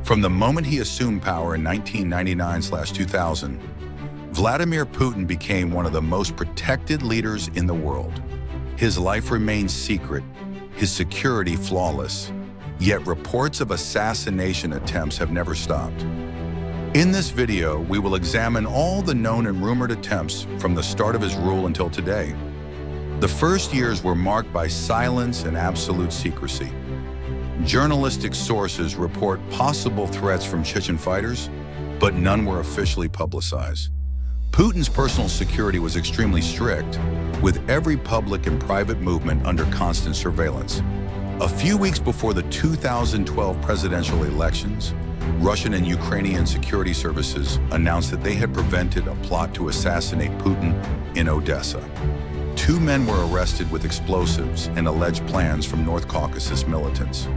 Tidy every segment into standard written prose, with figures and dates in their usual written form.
From the moment he assumed power in 1999/2000, Vladimir Putin became one of the most protected leaders in the world. His life remains secret, his security flawless, yet reports of assassination attempts have never stopped. In this video, we will examine all the known and rumored attempts from the start of his rule until today. The first years were marked by silence and absolute secrecy. Journalistic sources report possible threats from Chechen fighters, but none were officially publicized. Putin's personal security was extremely strict, with every public and private movement under constant surveillance. A few weeks before the 2012 presidential elections, Russian and Ukrainian security services announced that they had prevented a plot to assassinate Putin in Odessa. 2 men were arrested with explosives and alleged plans from North Caucasus militants.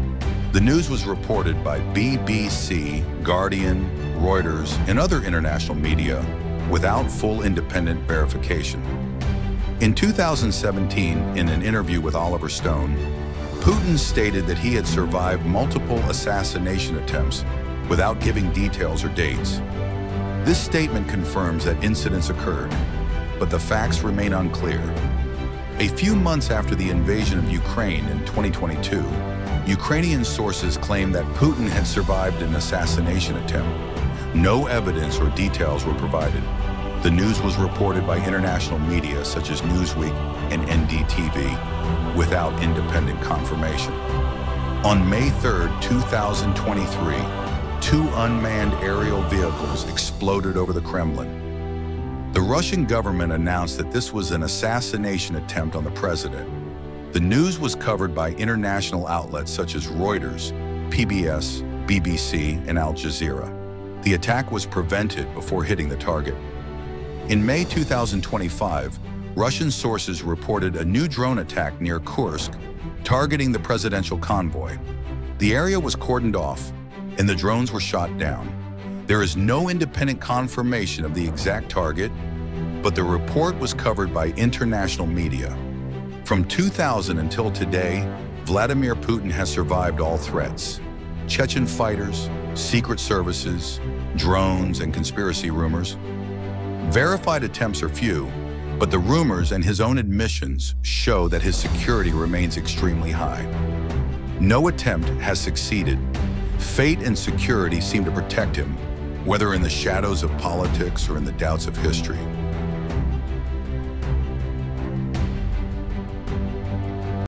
The news was reported by BBC, Guardian, Reuters, and other international media without full independent verification. In 2017, in an interview with Oliver Stone, Putin stated that he had survived multiple assassination attempts without giving details or dates. This statement confirms that incidents occurred, but the facts remain unclear. A few months after the invasion of Ukraine in 2022, Ukrainian sources claimed that Putin had survived an assassination attempt. No evidence or details were provided. The news was reported by international media such as Newsweek and NDTV without independent confirmation. On May 3, 2023, 2 unmanned aerial vehicles exploded over the Kremlin. The Russian government announced that this was an assassination attempt on the president. The news was covered by international outlets such as Reuters, PBS, BBC, and Al Jazeera. The attack was prevented before hitting the target. In May 2025, Russian sources reported a new drone attack near Kursk, targeting the presidential convoy. The area was cordoned off, and the drones were shot down. There is no independent confirmation of the exact target, but the report was covered by international media. From 2000 until today, Vladimir Putin has survived all threats: Chechen fighters, secret services, drones, and conspiracy rumors. Verified attempts are few, but the rumors and his own admissions show that his security remains extremely high. No attempt has succeeded. Fate and security seem to protect him, whether in the shadows of politics or in the doubts of history.